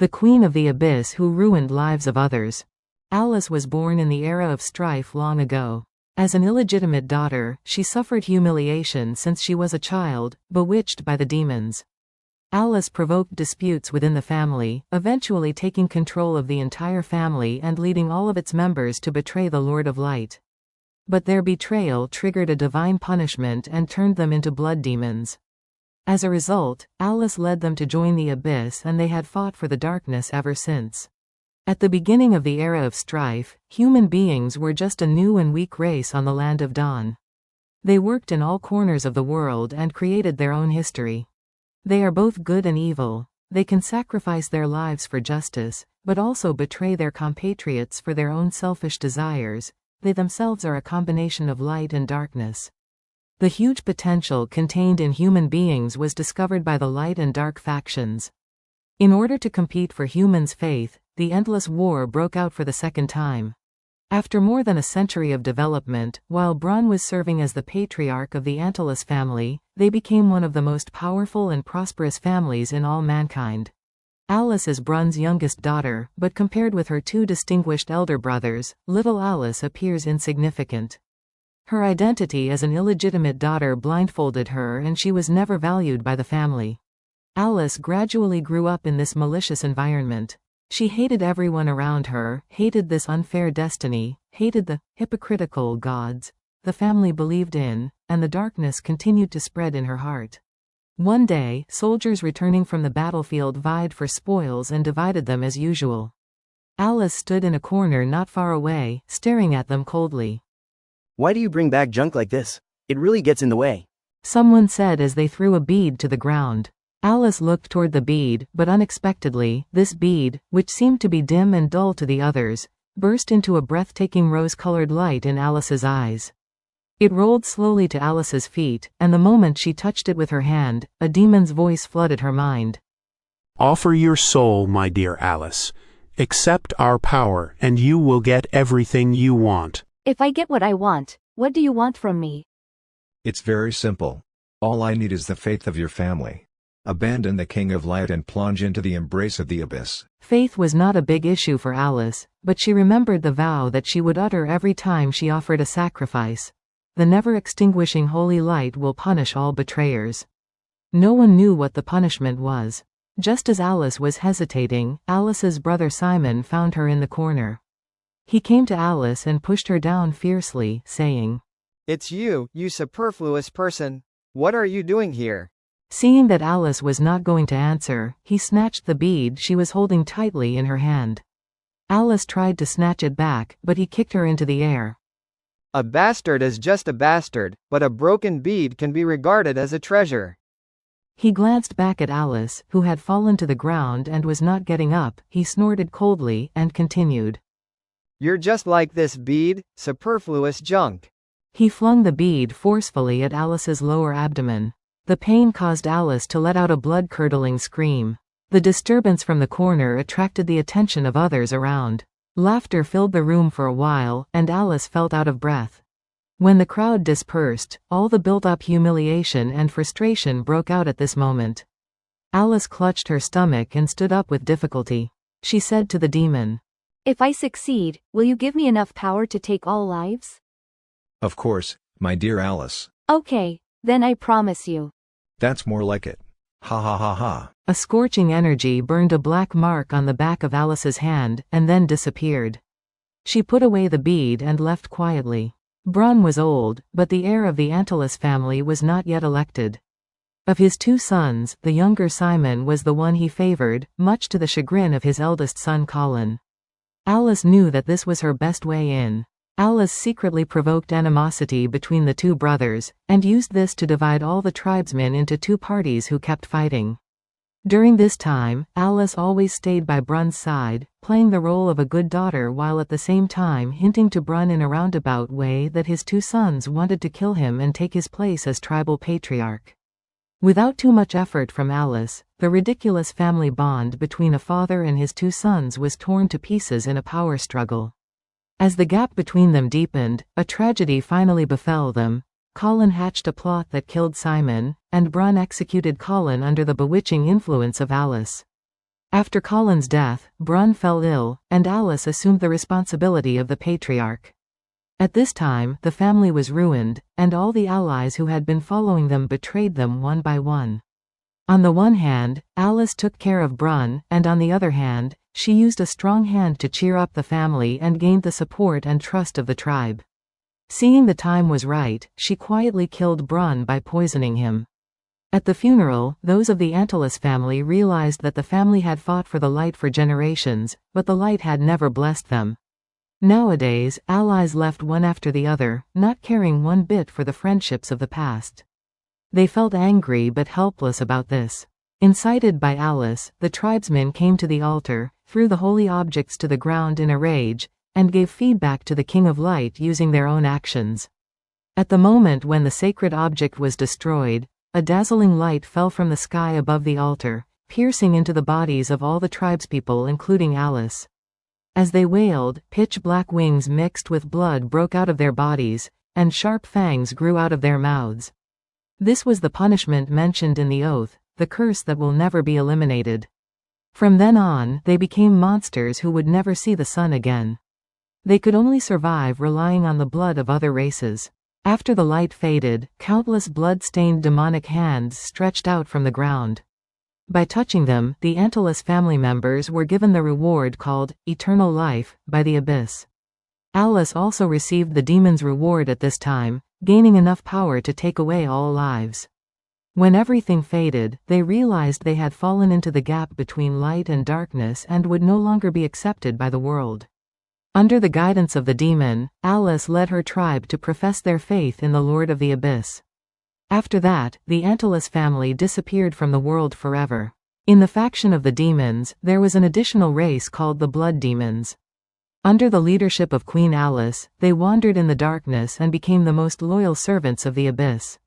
the queen of the abyss who ruined lives of others. Alice was born in the era of strife long ago. As an illegitimate daughter, she suffered humiliation since she was a child, bewitched by the demons. Alice provoked disputes within the family, eventually taking control of the entire family and leading all of its members to betray the Lord of Light. But their betrayal triggered a divine punishment and turned them into blood demons. As a result, Alice led them to join the abyss, and they had fought for the darkness ever since. At the beginning of the era of strife, human beings were just a new and weak race on the land of Dawn. They worked in all corners of the world and created their own history. They are both good and evil. They can sacrifice their lives for justice, but also betray their compatriots for their own selfish desires. They themselves are a combination of light and darkness. The huge potential contained in human beings was discovered by the light and dark factions. In order to compete for humans' faith, the endless war broke out for the second time. After more than a century of development, while Brun was serving as the patriarch of the Antilus family, they became one of the most powerful and prosperous families in all mankind. Alice is Brun's youngest daughter, but compared with her two distinguished elder brothers, little Alice appears insignificant. Her identity as an illegitimate daughter blindfolded her, and she was never valued by the family. Alice gradually grew up in this malicious environment. She hated everyone around her, hated this unfair destiny, hated the hypocritical gods the family believed in, and the darkness continued to spread in her heart. One day, soldiers returning from the battlefield vied for spoils and divided them as usual. Alice stood in a corner not far away, staring at them coldly. "Why do you bring back junk like this? It really gets in the way," someone said as they threw a bead to the ground. Alice looked toward the bead, but unexpectedly, this bead, which seemed to be dim and dull to the others, burst into a breathtaking rose-colored light in Alice's eyes. It rolled slowly to Alice's feet, and the moment she touched it with her hand, a demon's voice flooded her mind. "Offer your soul, my dear Alice. Accept our power, and you will get everything you want." If I get what I want, what do you want from me? It's very simple. All I need is the faith of your family. Abandon the King of Light and plunge into the embrace of the abyss. Faith was not a big issue for Alice, but she remembered the vow that she would utter every time she offered a sacrifice. The never-extinguishing holy light will punish all betrayers. No one knew what the punishment was. Just as Alice was hesitating, Alice's brother Simon found her in the corner. He came to Alice and pushed her down fiercely, saying, "It's you, you superfluous person. What are you doing here?" Seeing that Alice was not going to answer, he snatched the bead she was holding tightly in her hand. Alice tried to snatch it back, but he kicked her into the air. "A bastard is just a bastard, but a broken bead can be regarded as a treasure." He glanced back at Alice, who had fallen to the ground and was not getting up. He snorted coldly, and continued. "You're just like this bead, superfluous junk." He flung the bead forcefully at Alice's lower abdomen. The pain caused Alice to let out a blood-curdling scream. The disturbance from the corner attracted the attention of others around. Laughter filled the room for a while, and Alice felt out of breath. When the crowd dispersed, all the built-up humiliation and frustration broke out at this moment. Alice clutched her stomach and stood up with difficulty. She said to the demon, If I succeed, will you give me enough power to take all lives? Of course, my dear Alice. Okay, then I promise you. That's more like it. Ha ha ha ha. A scorching energy burned a black mark on the back of Alice's hand, and then disappeared. She put away the bead and left quietly. Brun was old, but the heir of the Antilus family was not yet elected. Of his two sons, the younger Simon was the one he favored, much to the chagrin of his eldest son Colin. Alice knew that this was her best way in. Alice secretly provoked animosity between the two brothers, and used this to divide all the tribesmen into two parties who kept fighting. During this time, Alice always stayed by Brun's side, playing the role of a good daughter while at the same time hinting to Brun in a roundabout way that his two sons wanted to kill him and take his place as tribal patriarch. Without too much effort from Alice, the ridiculous family bond between a father and his two sons was torn to pieces in a power struggle. As the gap between them deepened, a tragedy finally befell them. Colin hatched a plot that killed Simon, and Brun executed Colin under the bewitching influence of Alice. After Colin's death, Brun fell ill, and Alice assumed the responsibility of the patriarch. At this time, the family was ruined, and all the allies who had been following them betrayed them one by one. On the one hand, Alice took care of Brun, and on the other hand, she used a strong hand to cheer up the family and gained the support and trust of the tribe. Seeing the time was right, she quietly killed Brun by poisoning him. At the funeral, those of the Antilus family realized that the family had fought for the light for generations, but the light had never blessed them. Nowadays, allies left one after the other, not caring one bit for the friendships of the past. They felt angry but helpless about this. Incited by Alice, the tribesmen came to the altar, threw the holy objects to the ground in a rage, and gave feedback to the King of Light using their own actions. At the moment when the sacred object was destroyed, a dazzling light fell from the sky above the altar, piercing into the bodies of all the tribespeople including Alice. As they wailed, pitch-black wings mixed with blood broke out of their bodies, and sharp fangs grew out of their mouths. This was the punishment mentioned in the oath, the curse that will never be eliminated. From then on, they became monsters who would never see the sun again. They could only survive relying on the blood of other races. After the light faded, countless blood-stained demonic hands stretched out from the ground. By touching them, the Antilus family members were given the reward called eternal life by the abyss. Alice also received the demon's reward at this time, gaining enough power to take away all lives. When everything faded, they realized they had fallen into the gap between light and darkness and would no longer be accepted by the world. Under the guidance of the demon, Alice led her tribe to profess their faith in the Lord of the Abyss. After that, the Antilus family disappeared from the world forever. In the faction of the demons, there was an additional race called the Blood Demons. Under the leadership of Queen Alice, they wandered in the darkness and became the most loyal servants of the Abyss.